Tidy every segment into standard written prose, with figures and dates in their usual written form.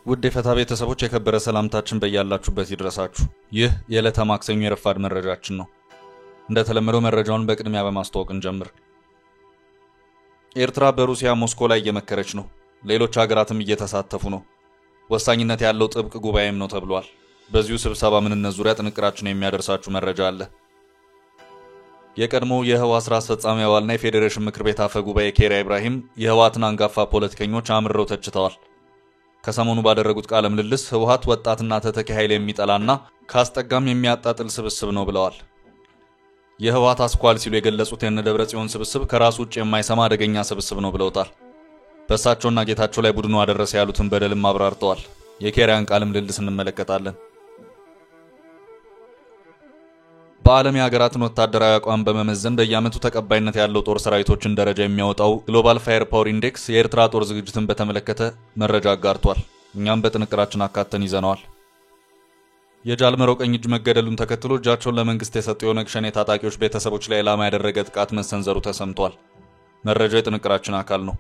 ውድ የፈታ ቤተሰቦች የከበረ ሰላምታችን በያላችሁበት ይድረሳችሁ። ይህ የዕለተ ማክሰኞ የረፋድ መረጃችን ነው። እንደተለመደው መረጃውን በቅድሚያ በማስተዋወቅ እንጀምር። ኤርትራ በሩሲያ ሞስኮ ላይ እየመከረች ነው። ሌሎች ሀገራትም እየተሳተፉ ነው። ወሳኝነት ያለው ጥብቅ ጉባኤም ነው ተብሏል። በዚሁ ስብሰባ ምንነት ዙሪያ ጥንቅራችን የሚያደርሳችሁ መረጃ አለ። የቀድሞው የህወሓት ስራ አስፈጻሚ አባልና የፌዴሬሽን ምክር ቤት አፈ ጉባኤ ኬሪያ ኢብራሂም የህወሓትን አንጋፋ ፖለቲከኞች አምርረው ተችተዋል። ከሰሞኑ ባደረጉት ቃለ ምልልስ ህወሓት ወጣትና ተተኪ ኃይል የሚጠላና ካስጠጋም የሚያጣጥል ስብስብ ነው ብለዋል። የህወሓት አስኳል ሲሉ የገለጹት የነደብረጽዮን ስብስብ ከራሱ ውጭ የማይሰማ አደገኛ ስብስብ ነው ብለውታል። በእሳቸውና ጌታቸው ላይ ቡድኑ አደረሰ ያሉትን በደልም አብራርተዋል። የኬሪያን ቃለ ምልልስ እንመለከታለን። በዓለም የሀገራትን ወታደራዊ አቋም በመመዘን በየዓመቱ ተቀባይነት ያለው ጦር ሰራዊቶችን ደረጃ የሚያወጣው ግሎባል ፋየር ፓወር ኢንዴክስ የኤርትራ ጦር ዝግጅትን በተመለከተ መረጃ አጋርቷል። እኛም በጥንቅራችን አካተን ይዘነዋል። የጃልመሮ ቀኝ እጅ መገደሉን ተከትሎ እጃቸውን ለመንግስት የሰጡ የኦነግ ሸኔ ታጣቂዎች ቤተሰቦች ላይ ኢላማ ያደረገ ጥቃት መሰንዘሩ ተሰምቷል። መረጃው የጥንቅራችን አካል ነው።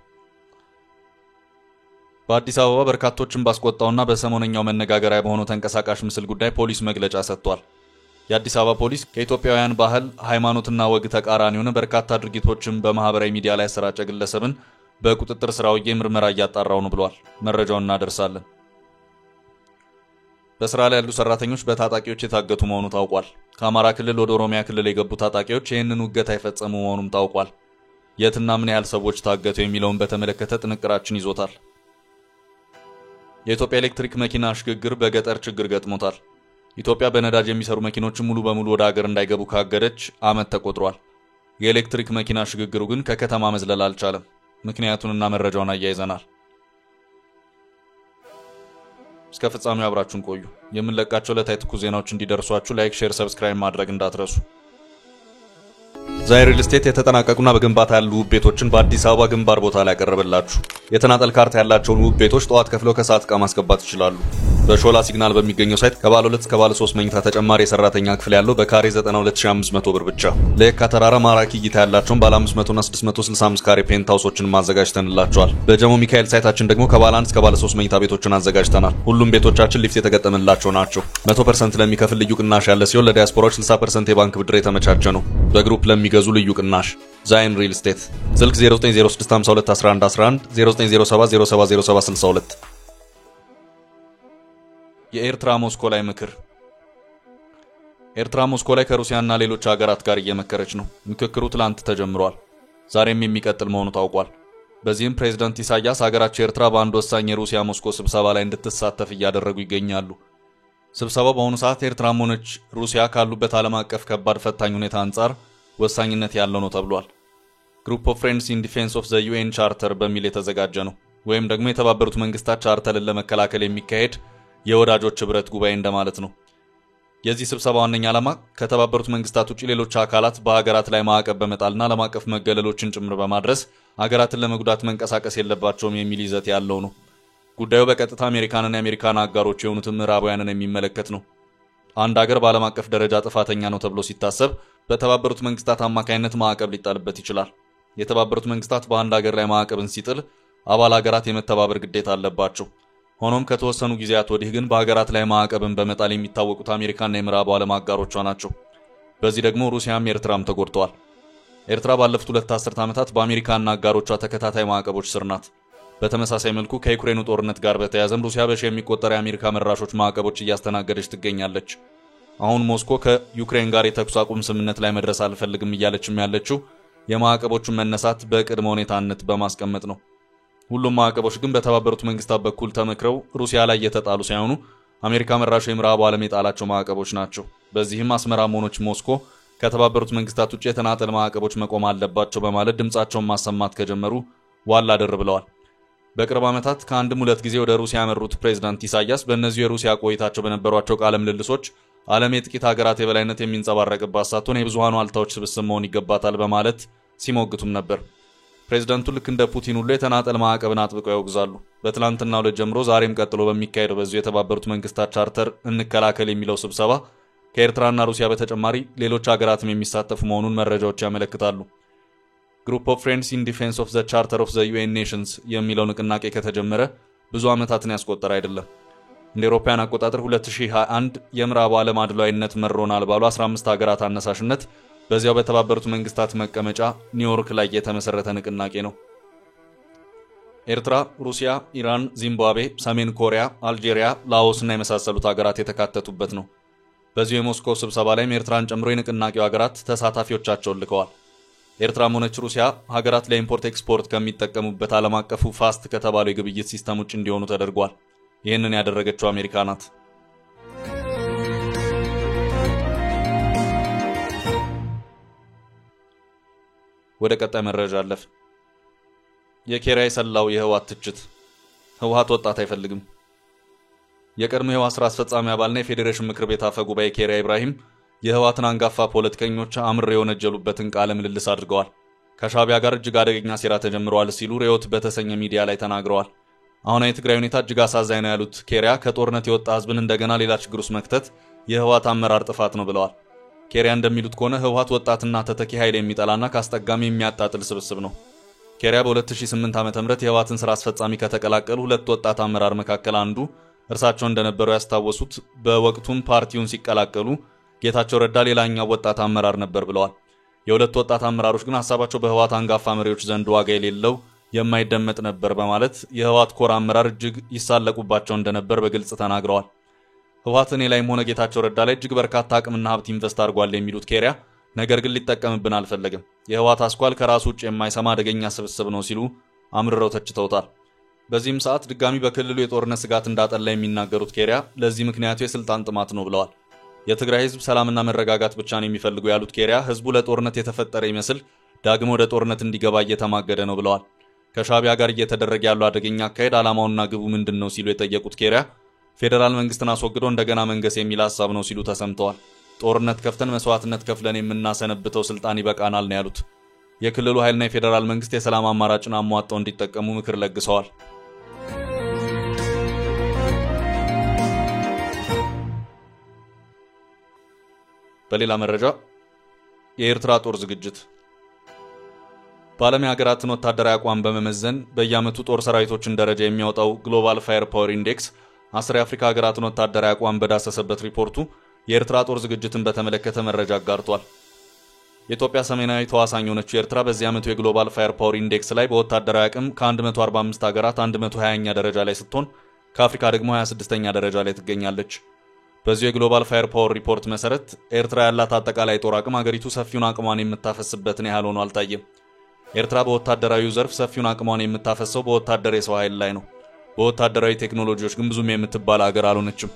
በአዲስ አበባ በርካቶችን ባስቆጣውና በሰሞነኛው መነጋገሪያ በሆነው ተንቀሳቃሽ ምስል ጉዳይ ፖሊስ መግለጫ ሰጥቷል። የአዲስ አበባ ፖሊስ ከኢትዮጵያውያን ባህል፣ ሃይማኖትና ወግ ተቃራኒ ሆነ በርካታ ድርጊቶችን በማህበራዊ ሚዲያ ላይ ያሰራጨ ግለሰብን በቁጥጥር ስር አውዬ ምርመራ እያጣራው ነው ብሏል። መረጃውን እናደርሳለን። በስራ ላይ ያሉ ሰራተኞች በታጣቂዎች የታገቱ መሆኑ ታውቋል። ከአማራ ክልል ወደ ኦሮሚያ ክልል የገቡ ታጣቂዎች ይህንን ውገታ የፈጸሙ መሆኑም ታውቋል። የትና ምን ያህል ሰዎች ታገቱ የሚለውን በተመለከተ ጥንቅራችን ይዞታል። የኢትዮጵያ ኤሌክትሪክ መኪና ሽግግር በገጠር ችግር ገጥሞታል። ኢትዮጵያ በነዳጅ የሚሰሩ መኪኖችን ሙሉ በሙሉ ወደ ሀገር እንዳይገቡ ካገደች ዓመት ተቆጥሯል። የኤሌክትሪክ መኪና ሽግግሩ ግን ከከተማ መዝለል አልቻለም። ምክንያቱንና መረጃውን አያይዘናል። እስከ ፍጻሜው አብራችሁን ቆዩ። የምንለቃቸው ዕለታዊ ትኩስ ዜናዎች እንዲደርሷችሁ ላይክ፣ ሼር፣ ሰብስክራይብ ማድረግ እንዳትረሱ። ዛይ ሪል ስቴት የተጠናቀቁና በግንባታ ያሉ ውብ ቤቶችን በአዲስ አበባ ግንባር ቦታ ላይ ያቀርብላችሁ። የተናጠል ካርታ ያላቸውን ውብ ቤቶች ጠዋት ከፍለው ከሰዓት ዕቃ ማስገባት ይችላሉ። በሾላ ሲግናል በሚገኘው ሳይት ከባለ 2 እስከ ባለ 3 መኝታ ተጨማሪ የሰራተኛ ክፍል ያለው በካሬ 92500 ብር ብቻ። ለየካ ተራራ ማራኪ እይታ ያላቸውን ባለ 500 እና 665 ካሬ ፔንት ሃውሶችን ማዘጋጅተንላቸዋል። በጀሞ ሚካኤል ሳይታችን ደግሞ ከባለ 1 እስከ ባለ 3 መኝታ ቤቶችን አዘጋጅተናል። ሁሉም ቤቶቻችን ሊፍት የተገጠመላቸው ናቸው። 100% ለሚከፍል ልዩ ቅናሽ ያለ ሲሆን ለዲያስፖራዎች 60% የባንክ ብድር የተመቻቸ ነው። በግሩፕ ለሚገዙ ልዩ ቅናሽ ዛይን ሪል ስቴት ስልክ 0906521111 0907070762 የኤርትራ ሞስኮ ላይ ምክር። ኤርትራ ሞስኮ ላይ ከሩሲያና ሌሎች ሀገራት ጋር እየመከረች ነው። ምክክሩ ትላንት ተጀምሯል። ዛሬም የሚቀጥል መሆኑ ታውቋል። በዚህም ፕሬዝዳንት ኢሳያስ ሀገራቸው ኤርትራ በአንድ ወሳኝ የሩሲያ ሞስኮ ስብሰባ ላይ እንድትሳተፍ እያደረጉ ይገኛሉ። ስብሰባው በአሁኑ ሰዓት ኤርትራም ሆነች ሩሲያ ካሉበት ዓለም አቀፍ ከባድ ፈታኝ ሁኔታ አንጻር ወሳኝነት ያለው ነው ተብሏል። ግሩፕ ኦፍ ፍሬንድስ ኢን ዲፌንስ ኦፍ ዘ ዩኤን ቻርተር በሚል የተዘጋጀ ነው። ወይም ደግሞ የተባበሩት መንግስታት ቻርተርን ለመከላከል የሚካሄድ የወዳጆች ህብረት ጉባኤ እንደማለት ነው። የዚህ ስብሰባ ዋነኛ ዓላማ ከተባበሩት መንግስታት ውጪ ሌሎች አካላት በሀገራት ላይ ማዕቀብ በመጣልና ዓለም አቀፍ መገለሎችን ጭምር በማድረስ ሀገራትን ለመጉዳት መንቀሳቀስ የለባቸውም የሚል ይዘት ያለው ነው። ጉዳዩ በቀጥታ አሜሪካንና የአሜሪካን አጋሮች የሆኑትን ምዕራባውያንን የሚመለከት ነው። አንድ ሀገር በዓለም አቀፍ ደረጃ ጥፋተኛ ነው ተብሎ ሲታሰብ በተባበሩት መንግስታት አማካይነት ማዕቀብ ሊጣልበት ይችላል። የተባበሩት መንግስታት በአንድ ሀገር ላይ ማዕቀብን ሲጥል አባል ሀገራት የመተባበር ግዴታ አለባቸው። ሆኖም ከተወሰኑ ጊዜያት ወዲህ ግን በሀገራት ላይ ማዕቀብን በመጣል የሚታወቁት አሜሪካና የምዕራቡ ዓለም አጋሮቿ ናቸው። በዚህ ደግሞ ሩሲያም ኤርትራም ተጎድተዋል። ኤርትራ ባለፉት 2 አስርት ዓመታት በአሜሪካና አጋሮቿ ተከታታይ ማዕቀቦች ስር ናት። በተመሳሳይ መልኩ ከዩክሬኑ ጦርነት ጋር በተያያዘም ሩሲያ በሺህ የሚቆጠሩ የአሜሪካ መራሾች ማዕቀቦች እያስተናገደች ትገኛለች። አሁን ሞስኮ ከዩክሬን ጋር የተኩስ አቁም ስምምነት ላይ መድረስ አልፈልግም እያለችም ያለችው የማዕቀቦቹን መነሳት በቅድመ ሁኔታነት በማስቀመጥ ነው። ሁሉም ማዕቀቦች ግን በተባበሩት መንግስታት በኩል ተመክረው ሩሲያ ላይ የተጣሉ ሳይሆኑ አሜሪካ መራሹ የምዕራቡ ዓለም የጣላቸው ማዕቀቦች ናቸው። በዚህም አስመራም ሆነች ሞስኮ ከተባበሩት መንግስታት ውጪ የተናጠል ማዕቀቦች መቆም አለባቸው በማለት ድምጻቸውን ማሰማት ከጀመሩ ዋላ ደር ብለዋል። በቅርብ ዓመታት ከአንድም 2 ጊዜ ወደ ሩሲያ ያመሩት ፕሬዝዳንት ኢሳያስ በእነዚህ የሩሲያ ቆይታቸው በነበሯቸው ቃለ ምልልሶች ዓለም የጥቂት ሀገራት የበላይነት የሚንጸባረቅባት ሳትሆን የብዙሃኑ አልታዎች ስብስብ መሆን ይገባታል በማለት ሲሞግቱም ነበር። ፕሬዝዳንቱ ልክ እንደ ፑቲን ሁሉ የተናጠል ማዕቀብን አጥብቀው ያወግዛሉ። በትላንትናው ዕለት ጀምሮ ዛሬም ቀጥሎ በሚካሄደው በዚሁ የተባበሩት መንግስታት ቻርተር እንከላከል የሚለው ስብሰባ ከኤርትራና ሩሲያ በተጨማሪ ሌሎች ሀገራትም የሚሳተፉ መሆኑን መረጃዎች ያመለክታሉ። ግሩፕ ኦፍ ፍሬንድስ ኢን ዲፌንስ ኦፍ ዘ ቻርተር ኦፍ ዘ ዩኤን ኔሽንስ የሚለው ንቅናቄ ከተጀመረ ብዙ ዓመታትን ያስቆጠረ አይደለም። እንደ አውሮፓውያን አቆጣጠር 2021 የምዕራቡ ዓለም አድሏዊነት መሮናል ባሉ 15 ሀገራት አነሳሽነት በዚያው በተባበሩት መንግስታት መቀመጫ ኒውዮርክ ላይ የተመሰረተ ንቅናቄ ነው። ኤርትራ፣ ሩሲያ፣ ኢራን፣ ዚምባብዌ፣ ሰሜን ኮሪያ፣ አልጄሪያ፣ ላኦስ እና የመሳሰሉት ሀገራት የተካተቱበት ነው። በዚሁ የሞስኮ ስብሰባ ላይም ኤርትራን ጨምሮ የንቅናቄው ሀገራት ተሳታፊዎቻቸውን ልከዋል። ኤርትራም ሆነች ሩሲያ ሀገራት ለኢምፖርት ኤክስፖርት ከሚጠቀሙበት ዓለም አቀፉ ፋስት ከተባለው የግብይት ሲስተም ውጭ እንዲሆኑ ተደርጓል። ይህንን ያደረገችው አሜሪካ ናት። ወደ ቀጣይ መረጃ አለፍ። የኬሪያ የሰላው የህወሓት ትችት። ህወሓት ወጣት አይፈልግም። የቀድሞ የህወሓት ስራ አስፈጻሚ አባልና የፌዴሬሽን ምክር ቤት አፈ ጉባኤ ኬሪያ ኢብራሂም የህወሓትን አንጋፋ ፖለቲከኞች አምርረው የወነጀሉበትን ቃለ ምልልስ አድርገዋል። ከሻዕቢያ ጋር እጅግ አደገኛ ሴራ ተጀምሯል ሲሉ ሪዮት በተሰኘ ሚዲያ ላይ ተናግረዋል። አሁን የትግራይ ሁኔታ እጅግ አሳዛኝ ነው ያሉት ኬሪያ ከጦርነት የወጣ ህዝብን እንደገና ሌላ ችግር ውስጥ መክተት የህወሓት አመራር ጥፋት ነው ብለዋል። ኬሪያ እንደሚሉት ከሆነ ህወሓት ወጣትና ተተኪ ኃይል የሚጠላና ካስጠጋሚ የሚያጣጥል ስብስብ ነው። ኬሪያ በ2008 ዓ.ም የህወሓትን ስራ አስፈጻሚ ከተቀላቀሉ ሁለት ወጣት አመራር መካከል አንዱ እርሳቸው እንደነበሩ ያስታወሱት በወቅቱም ፓርቲውን ሲቀላቀሉ ጌታቸው ረዳ ሌላኛው ወጣት አመራር ነበር ብለዋል። የሁለት ወጣት አመራሮች ግን ሐሳባቸው በህወሓት አንጋፋ መሪዎች ዘንድ ዋጋ የሌለው የማይደመጥ ነበር በማለት የህወሓት ኮር አመራር እጅግ ይሳለቁባቸው እንደነበር በግልጽ ተናግረዋል። ህወሓት እኔ ላይም ሆነ ጌታቸው ረዳ ላይ እጅግ በርካታ አቅምና ሀብት ኢንቨስት አድርጓል የሚሉት ኬሪያ ነገር ግን ሊጠቀምብን አልፈለግም፣ የህወሓት አስኳል ከራሱ ውጭ የማይሰማ አደገኛ ስብስብ ነው ሲሉ አምርረው ተችተውታል። በዚህም ሰዓት ድጋሚ በክልሉ የጦርነት ስጋት እንዳጠላ የሚናገሩት ኬሪያ ለዚህ ምክንያቱ የስልጣን ጥማት ነው ብለዋል። የትግራይ ህዝብ ሰላምና መረጋጋት ብቻ ነው የሚፈልገው ያሉት ኬሪያ ህዝቡ ለጦርነት የተፈጠረ ይመስል ዳግሞ ወደ ጦርነት እንዲገባ እየተማገደ ነው ብለዋል። ከሻዕቢያ ጋር እየተደረገ ያለው አደገኛ አካሄድ ዓላማውና ግቡ ምንድነው ሲሉ የጠየቁት ኬሪያ ፌደራል መንግስትን አስወግዶ እንደገና መንገስ የሚል ሐሳብ ነው ሲሉ ተሰምተዋል። ጦርነት ከፍተን መስዋዕትነት ከፍለን የምናሰነብተው ስልጣን ይበቃናል ነው ያሉት። የክልሉ ኃይልና የፌደራል መንግስት የሰላም አማራጭን አሟጣው እንዲጠቀሙ ምክር ለግሰዋል። በሌላ መረጃ የኤርትራ ጦር ዝግጅት። በዓለም የሀገራትን ወታደራዊ አቋም በመመዘን በየዓመቱ ጦር ሰራዊቶችን ደረጃ የሚያወጣው ግሎባል ፋየር ፓወር ኢንዴክስ 10 የአፍሪካ ሀገራትን ወታደራዊ አቋም በዳሰሰበት ሪፖርቱ የኤርትራ ጦር ዝግጅትን በተመለከተ መረጃ አጋርቷል። የኢትዮጵያ ሰሜናዊ ተዋሳኝ የሆነችው ኤርትራ በዚህ ዓመቱ የግሎባል ፋየር ፓወር ኢንዴክስ ላይ በወታደራዊ አቅም ከ145 ሀገራት 120ኛ ደረጃ ላይ ስትሆን ከአፍሪካ ደግሞ 26ኛ ደረጃ ላይ ትገኛለች። በዚሁ የግሎባል ፋየር ፓወር ሪፖርት መሰረት ኤርትራ ያላት አጠቃላይ ጦር አቅም ሀገሪቱ ሰፊውን አቅሟን የምታፈስበትን ያህል ሆኖ አልታየም። ኤርትራ በወታደራዊው ዘርፍ ሰፊውን አቅሟን የምታፈሰው በወታደር የሰው ኃይል ላይ ነው። በወታደራዊ ቴክኖሎጂዎች ግን ብዙም የምትባል ሀገር አልሆነችም።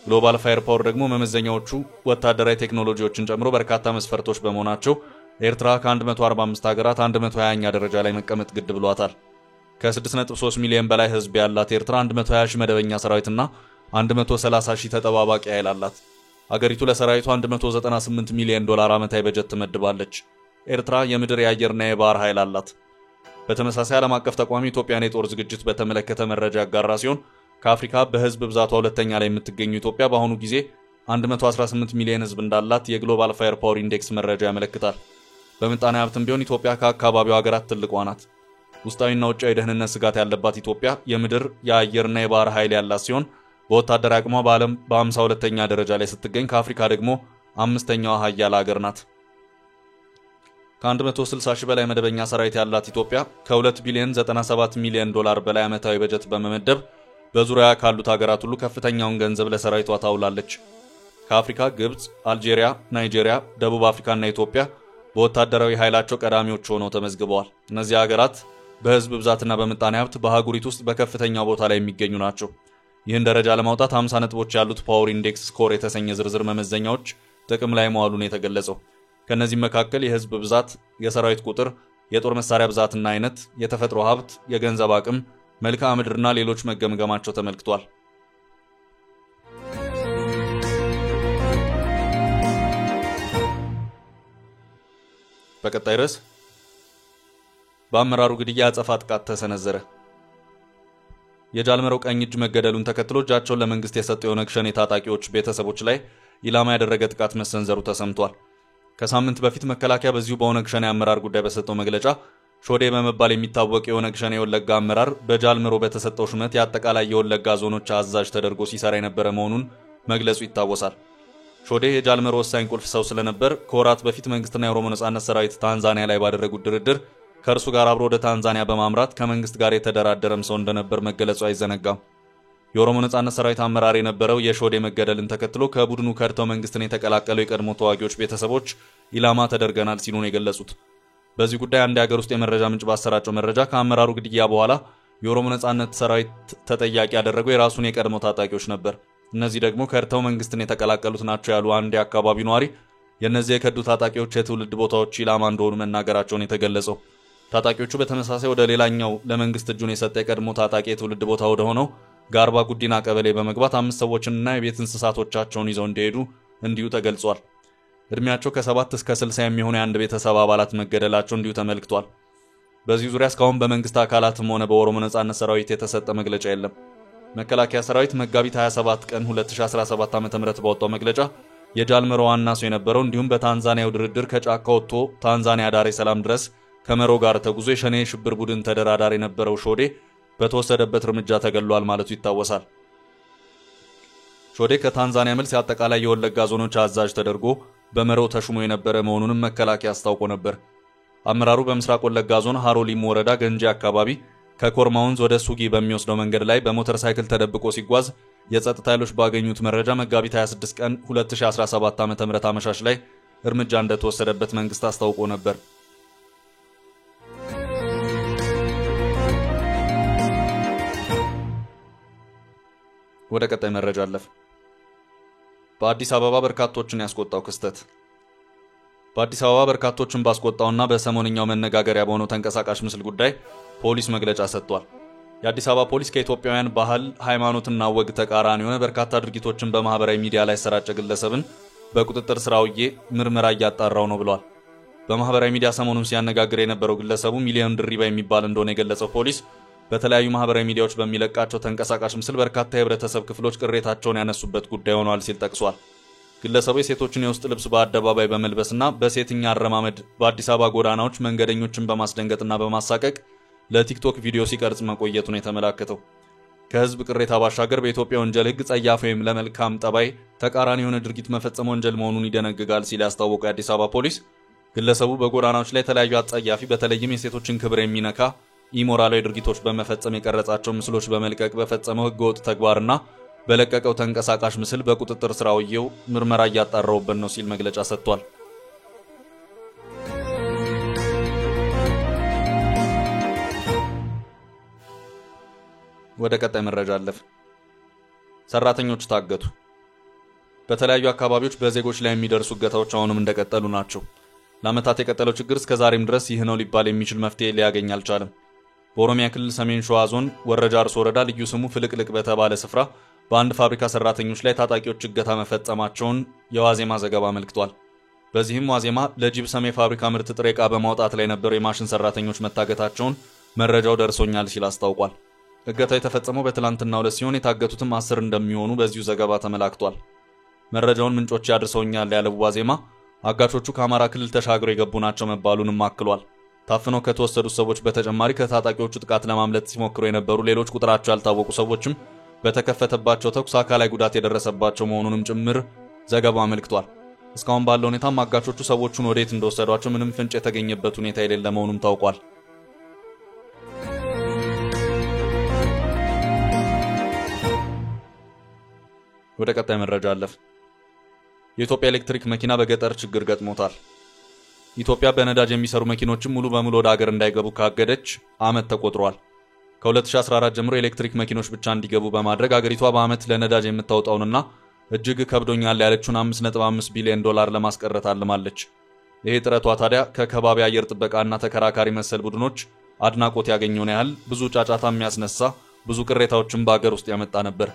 ግሎባል ፋየር ፓወር ደግሞ መመዘኛዎቹ ወታደራዊ ቴክኖሎጂዎችን ጨምሮ በርካታ መስፈርቶች በመሆናቸው ኤርትራ ከ145 ሀገራት 120ኛ ደረጃ ላይ መቀመጥ ግድ ብሏታል። ከ6.3 ሚሊዮን በላይ ህዝብ ያላት ኤርትራ 120 ሺህ መደበኛ ሰራዊትና 130 ሺህ ተጠባባቂ ኃይል አላት። አገሪቱ ለሰራዊቱ $198 ሚሊዮን ዓመታዊ በጀት ትመድባለች። ኤርትራ የምድር የአየርና የባህር ኃይል አላት። በተመሳሳይ ዓለም አቀፍ ተቋም ኢትዮጵያን የጦር ዝግጅት በተመለከተ መረጃ ያጋራ ሲሆን ከአፍሪካ በህዝብ ብዛቷ ሁለተኛ ላይ የምትገኙ ኢትዮጵያ በአሁኑ ጊዜ 118 ሚሊዮን ህዝብ እንዳላት የግሎባል ፋየር ፓወር ኢንዴክስ መረጃ ያመለክታል። በምጣኔ ሀብትም ቢሆን ኢትዮጵያ ከአካባቢው ሀገራት ትልቋ ናት። ውስጣዊና ውጫዊ የደህንነት ስጋት ያለባት ኢትዮጵያ የምድር የአየርና የባህር ኃይል ያላት ሲሆን በወታደራዊ አቅሟ በዓለም በ52ኛ ደረጃ ላይ ስትገኝ ከአፍሪካ ደግሞ 5ኛዋ ሀያል ሀገር ናት። ከ160 ሺህ በላይ መደበኛ ሰራዊት ያላት ኢትዮጵያ ከ2 ቢሊዮን 97 ሚሊዮን ዶላር በላይ ዓመታዊ በጀት በመመደብ በዙሪያ ካሉት ሀገራት ሁሉ ከፍተኛውን ገንዘብ ለሰራዊቷ ታውላለች። ከአፍሪካ ግብጽ፣ አልጄሪያ፣ ናይጄሪያ፣ ደቡብ አፍሪካና ኢትዮጵያ በወታደራዊ ኃይላቸው ቀዳሚዎች ሆነው ተመዝግበዋል። እነዚህ ሀገራት በህዝብ ብዛትና በምጣኔ ሀብት በአህጉሪቱ ውስጥ በከፍተኛው ቦታ ላይ የሚገኙ ናቸው። ይህን ደረጃ ለማውጣት 50 ነጥቦች ያሉት ፓወር ኢንዴክስ ስኮር የተሰኘ ዝርዝር መመዘኛዎች ጥቅም ላይ መዋሉን የተገለጸው። ከነዚህም መካከል የህዝብ ብዛት፣ የሰራዊት ቁጥር፣ የጦር መሳሪያ ብዛትና አይነት፣ የተፈጥሮ ሀብት፣ የገንዘብ አቅም፣ መልክዓ ምድርና ሌሎች መገምገማቸው ተመልክቷል። በቀጣይ ርዕስ በአመራሩ ግድያ አጸፋ ጥቃት ተሰነዘረ። የጃልመሮው ቀኝ እጅ መገደሉን ተከትሎ እጃቸውን ለመንግስት የሰጠው የኦነግ ሸኔ ታጣቂዎች ቤተሰቦች ላይ ኢላማ ያደረገ ጥቃት መሰንዘሩ ተሰምቷል። ከሳምንት በፊት መከላከያ በዚሁ በኦነግ ሸኔ አመራር ጉዳይ በሰጠው መግለጫ ሾዴ በመባል የሚታወቅ የኦነግ ሸኔ የወለጋ አመራር በጃልመሮ በተሰጠው ሹመት የአጠቃላይ የወለጋ ዞኖች አዛዥ ተደርጎ ሲሰራ የነበረ መሆኑን መግለጹ ይታወሳል። ሾዴ የጃልመሮ ወሳኝ ቁልፍ ሰው ስለነበር ከወራት በፊት መንግስትና የኦሮሞ ነጻነት ሰራዊት ታንዛኒያ ላይ ባደረጉት ድርድር ከእርሱ ጋር አብሮ ወደ ታንዛኒያ በማምራት ከመንግስት ጋር የተደራደረም ሰው እንደነበር መገለጹ አይዘነጋም። የኦሮሞ ነጻነት ሰራዊት አመራር የነበረው የሾዴ መገደልን ተከትሎ ከቡድኑ ከድተው መንግስትን የተቀላቀለው የቀድሞ ተዋጊዎች ቤተሰቦች ኢላማ ተደርገናል ሲሉ ነው የገለጹት። በዚህ ጉዳይ አንድ የሀገር ውስጥ የመረጃ ምንጭ ባሰራጨው መረጃ ከአመራሩ ግድያ በኋላ የኦሮሞ ነጻነት ሰራዊት ተጠያቂ ያደረገው የራሱን የቀድሞ ታጣቂዎች ነበር። እነዚህ ደግሞ ከድተው መንግስትን የተቀላቀሉት ናቸው ያሉ አንድ የአካባቢው ነዋሪ የእነዚህ የከዱ ታጣቂዎች የትውልድ ቦታዎች ኢላማ እንደሆኑ መናገራቸውን የተገለጸው። ታጣቂዎቹ በተመሳሳይ ወደ ሌላኛው ለመንግስት እጁን የሰጠ የቀድሞ ታጣቂ የትውልድ ቦታ ወደ ሆነው ጋርባ ጉዲና ቀበሌ በመግባት 5 ሰዎችንና የቤት እንስሳቶቻቸውን ይዘው እንደሄዱ እንዲሁ ተገልጿል። እድሜያቸው ከ7 እስከ 60 የሚሆኑ የአንድ ቤተሰብ አባላት መገደላቸው እንዲሁ ተመልክቷል። በዚህ ዙሪያ እስካሁን በመንግስት አካላትም ሆነ በኦሮሞ ነጻነት ሰራዊት የተሰጠ መግለጫ የለም። መከላከያ ሰራዊት መጋቢት 27 ቀን 2017 ዓ.ም ባወጣው መግለጫ የጃልመሮ ዋና ሰው የነበረው እንዲሁም በታንዛኒያው ድርድር ከጫካ ወጥቶ ታንዛኒያ ዳሬ ሰላም ድረስ ከመሮ ጋር ተጉዞ የሸኔ ሽብር ቡድን ተደራዳሪ የነበረው ሾዴ በተወሰደበት እርምጃ ተገሏል ማለቱ ይታወሳል። ሾዴ ከታንዛኒያ መልስ የአጠቃላይ የወለጋ ዞኖች አዛዥ ተደርጎ በመሮ ተሹሞ የነበረ መሆኑንም መከላከያ አስታውቆ ነበር። አመራሩ በምስራቅ ወለጋ ዞን ሃሮሊሙ ወረዳ ገንጂ አካባቢ ከኮርማ ወንዝ ወደ ሱጊ በሚወስደው መንገድ ላይ በሞተር ሳይክል ተደብቆ ሲጓዝ የጸጥታ ኃይሎች ባገኙት መረጃ መጋቢት 26 ቀን 2017 ዓ.ም አመሻሽ ላይ እርምጃ እንደተወሰደበት መንግስት አስታውቆ ነበር። ወደ ቀጣይ መረጃ አለፍ። በአዲስ አበባ በርካቶችን ያስቆጣው ክስተት። በአዲስ አበባ በርካቶችን ባስቆጣውና በሰሞንኛው መነጋገሪያ በሆነው ተንቀሳቃሽ ምስል ጉዳይ ፖሊስ መግለጫ ሰጥቷል። የአዲስ አበባ ፖሊስ ከኢትዮጵያውያን ባህል፣ ሃይማኖትና ወግ ተቃራኒ የሆነ በርካታ ድርጊቶችን በማህበራዊ ሚዲያ ላይ ያሰራጨ ግለሰብን በቁጥጥር ስር አውዬ ምርመራ እያጣራው ነው ብሏል። በማህበራዊ ሚዲያ ሰሞኑን ሲያነጋግር የነበረው ግለሰቡ ሚሊዮን ድሪባ የሚባል እንደሆነ የገለጸው ፖሊስ በተለያዩ ማህበራዊ ሚዲያዎች በሚለቃቸው ተንቀሳቃሽ ምስል በርካታ የህብረተሰብ ክፍሎች ቅሬታቸውን ያነሱበት ጉዳይ ሆኗል ሲል ጠቅሷል። ግለሰቡ የሴቶችን የውስጥ ልብስ በአደባባይ በመልበስና በሴትኛ አረማመድ በአዲስ አበባ ጎዳናዎች መንገደኞችን በማስደንገጥና በማሳቀቅ ለቲክቶክ ቪዲዮ ሲቀርጽ መቆየቱን የተመላከተው ከህዝብ ቅሬታ ባሻገር በኢትዮጵያ ወንጀል ህግ ጸያፍ ወይም ለመልካም ጠባይ ተቃራኒ የሆነ ድርጊት መፈጸም ወንጀል መሆኑን ይደነግጋል ሲል ያስታወቀው የአዲስ አበባ ፖሊስ ግለሰቡ በጎዳናዎች ላይ የተለያዩ አጸያፊ በተለይም የሴቶችን ክብር የሚነካ ኢሞራላዊ ድርጊቶች በመፈጸም የቀረጻቸው ምስሎች በመልቀቅ በፈጸመው ህገወጥ ተግባርና በለቀቀው ተንቀሳቃሽ ምስል በቁጥጥር ስር አውዬው ምርመራ እያጣራውበት ነው ሲል መግለጫ ሰጥቷል። ወደ ቀጣይ መረጃ አለፍ። ሰራተኞች ታገቱ። በተለያዩ አካባቢዎች በዜጎች ላይ የሚደርሱ እገታዎች አሁንም እንደቀጠሉ ናቸው። ለዓመታት የቀጠለው ችግር እስከ ዛሬም ድረስ ይህ ነው ሊባል የሚችል መፍትሄ ሊያገኝ አልቻለም። በኦሮሚያ ክልል ሰሜን ሸዋ ዞን ወረጃ አርሶ ወረዳ ልዩ ስሙ ፍልቅልቅ በተባለ ስፍራ በአንድ ፋብሪካ ሰራተኞች ላይ ታጣቂዎች እገታ መፈጸማቸውን የዋዜማ ዘገባ አመልክቷል። በዚህም ዋዜማ ለጂፕሰም የፋብሪካ ምርት ጥሬ ዕቃ በማውጣት ላይ የነበሩ የማሽን ሰራተኞች መታገታቸውን መረጃው ደርሶኛል ሲል አስታውቋል። እገታው የተፈጸመው በትላንትናው ዕለት ሲሆን የታገቱትም 10 እንደሚሆኑ በዚሁ ዘገባ ተመላክቷል። መረጃውን ምንጮች ያድርሰውኛል ያለው ዋዜማ አጋቾቹ ከአማራ ክልል ተሻግረው የገቡ ናቸው መባሉንም አክሏል። ታፍነው ከተወሰዱት ሰዎች በተጨማሪ ከታጣቂዎቹ ጥቃት ለማምለጥ ሲሞክሩ የነበሩ ሌሎች ቁጥራቸው ያልታወቁ ሰዎችም በተከፈተባቸው ተኩስ አካላዊ ጉዳት የደረሰባቸው መሆኑንም ጭምር ዘገባው አመልክቷል። እስካሁን ባለው ሁኔታም አጋቾቹ ሰዎቹን ወዴት እንደወሰዷቸው ምንም ፍንጭ የተገኘበት ሁኔታ የሌለ መሆኑም ታውቋል። ወደ ቀጣይ መረጃ አለፍ። የኢትዮጵያ ኤሌክትሪክ መኪና በገጠር ችግር ገጥሞታል። ኢትዮጵያ በነዳጅ የሚሰሩ መኪኖችን ሙሉ በሙሉ ወደ ሀገር እንዳይገቡ ካገደች ዓመት ተቆጥሯል። ከ2014 ጀምሮ የኤሌክትሪክ መኪኖች ብቻ እንዲገቡ በማድረግ አገሪቷ በዓመት ለነዳጅ የምታወጣውንና እጅግ ከብዶኛል ያለችውን $5.5 ቢሊዮን ለማስቀረት አልማለች። ይሄ ጥረቷ ታዲያ ከከባቢ አየር ጥበቃና ተከራካሪ መሰል ቡድኖች አድናቆት ያገኘውን ያህል ብዙ ጫጫታ የሚያስነሳ ብዙ ቅሬታዎችን በአገር ውስጥ ያመጣ ነበር።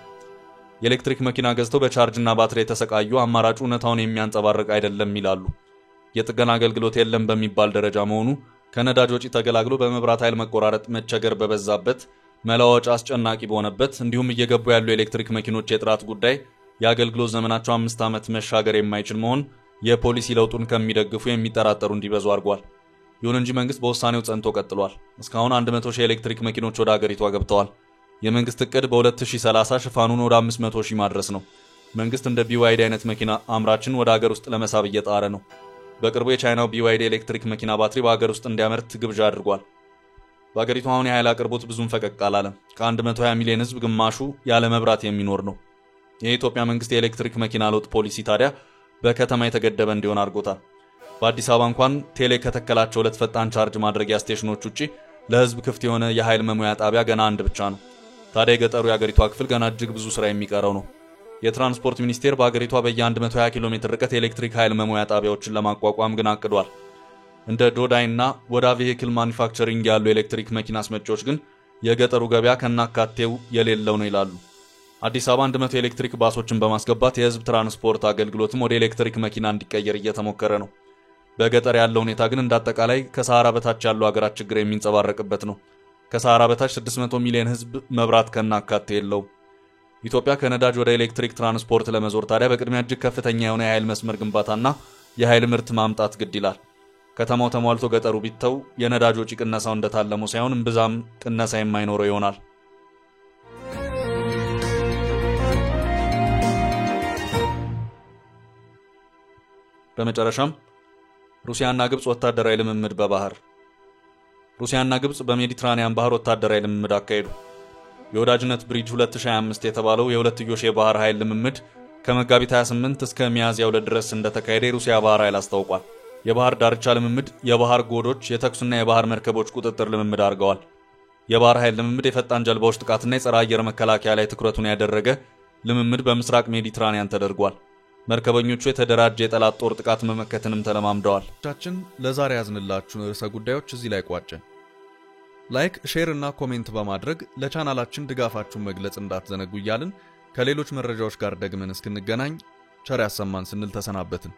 የኤሌክትሪክ መኪና ገዝተው በቻርጅና ባትሪ የተሰቃዩ አማራጭ እውነታውን የሚያንጸባርቅ አይደለም ይላሉ። የጥገና አገልግሎት የለም በሚባል ደረጃ መሆኑ ከነዳጅ ወጪ ተገላግሎ በመብራት ኃይል መቆራረጥ መቸገር በበዛበት መለዋወጫ አስጨናቂ በሆነበት እንዲሁም እየገቡ ያሉ ኤሌክትሪክ መኪኖች የጥራት ጉዳይ የአገልግሎት ዘመናቸው 5 ዓመት መሻገር የማይችል መሆን የፖሊሲ ለውጡን ከሚደግፉ የሚጠራጠሩ እንዲበዙ አድርጓል። ይሁን እንጂ መንግስት በውሳኔው ጸንቶ ቀጥሏል። እስካሁን 100,000 ኤሌክትሪክ መኪኖች ወደ ሀገሪቷ ገብተዋል። የመንግስት እቅድ በ2030 ሽፋኑን ወደ 500,000 ማድረስ ነው። መንግስት እንደ BYD አይነት መኪና አምራችን ወደ ሀገር ውስጥ ለመሳብ እየጣረ ነው። በቅርቡ የቻይናው BYD ኤሌክትሪክ መኪና ባትሪ በሀገር ውስጥ እንዲያመርት ግብዣ አድርጓል። በሀገሪቱ አሁን የኃይል አቅርቦት ብዙም ፈቀቅ አላለም። ከ120 ሚሊዮን ህዝብ ግማሹ ያለ መብራት የሚኖር ነው። የኢትዮጵያ መንግስት የኤሌክትሪክ መኪና ለውጥ ፖሊሲ ታዲያ በከተማ የተገደበ እንዲሆን አድርጎታል። በአዲስ አበባ እንኳን ቴሌ ከተከላቸው 2 ፈጣን ቻርጅ ማድረጊያ ስቴሽኖች ውጪ ለህዝብ ክፍት የሆነ የኃይል መሙያ ጣቢያ ገና 1 ብቻ ነው። ታዲያ የገጠሩ የሀገሪቷ ክፍል ገና እጅግ ብዙ ስራ የሚቀረው ነው። የትራንስፖርት ሚኒስቴር በሀገሪቷ በየ120 ኪሎ ሜትር ርቀት የኤሌክትሪክ ኃይል መሙያ ጣቢያዎችን ለማቋቋም ግን አቅዷል። እንደ ዶዳይና ወዳ ቬሂክል ማኒፋክቸሪንግ ያሉ ኤሌክትሪክ መኪና አስመጪዎች ግን የገጠሩ ገበያ ከናካቴው የሌለው ነው ይላሉ። አዲስ አበባ 100 ኤሌክትሪክ ባሶችን በማስገባት የህዝብ ትራንስፖርት አገልግሎትም ወደ ኤሌክትሪክ መኪና እንዲቀየር እየተሞከረ ነው። በገጠር ያለው ሁኔታ ግን እንዳጠቃላይ ከሰሃራ በታች ያሉ ሀገራት ችግር የሚንጸባረቅበት ነው። ከሰሃራ በታች 600 ሚሊዮን ህዝብ መብራት ከናካቴ የለው። ኢትዮጵያ ከነዳጅ ወደ ኤሌክትሪክ ትራንስፖርት ለመዞር ታዲያ በቅድሚያ እጅግ ከፍተኛ የሆነ የኃይል መስመር ግንባታና የኃይል ምርት ማምጣት ግድ ይላል። ከተማው ተሟልቶ ገጠሩ ቢተው የነዳጅ ወጪ ቅነሳው እንደታለመው ሳይሆን እምብዛም ቅነሳ የማይኖረው ይሆናል። በመጨረሻም ሩሲያና ግብጽ ወታደራዊ ልምምድ በባህር። ሩሲያና ግብጽ በሜዲትራኒያን ባህር ወታደራዊ ልምምድ አካሄዱ። የወዳጅነት ብሪጅ 2025 የተባለው የሁለትዮሽ የባህር ኃይል ልምምድ ከመጋቢት 28 እስከ ሚያዝያ 2 ድረስ እንደተካሄደ የሩሲያ ባህር ኃይል አስታውቋል። የባህር ዳርቻ ልምምድ፣ የባህር ጎዶች፣ የተኩስና የባህር መርከቦች ቁጥጥር ልምምድ አድርገዋል። የባህር ኃይል ልምምድ የፈጣን ጀልባዎች ጥቃትና የጸረ አየር መከላከያ ላይ ትኩረቱን ያደረገ ልምምድ በምስራቅ ሜዲትራኒያን ተደርጓል። መርከበኞቹ የተደራጀ የጠላት ጦር ጥቃት መመከትንም ተለማምደዋል። ለዛሬ ያዝንላችሁ ርዕሰ ጉዳዮች እዚህ ላይ ቋጨን። ላይክ፣ ሼር እና ኮሜንት በማድረግ ለቻናላችን ድጋፋችሁን መግለጽ እንዳትዘነጉ እያልን ከሌሎች መረጃዎች ጋር ደግመን እስክንገናኝ ቸር ያሰማን ስንል ተሰናበትን።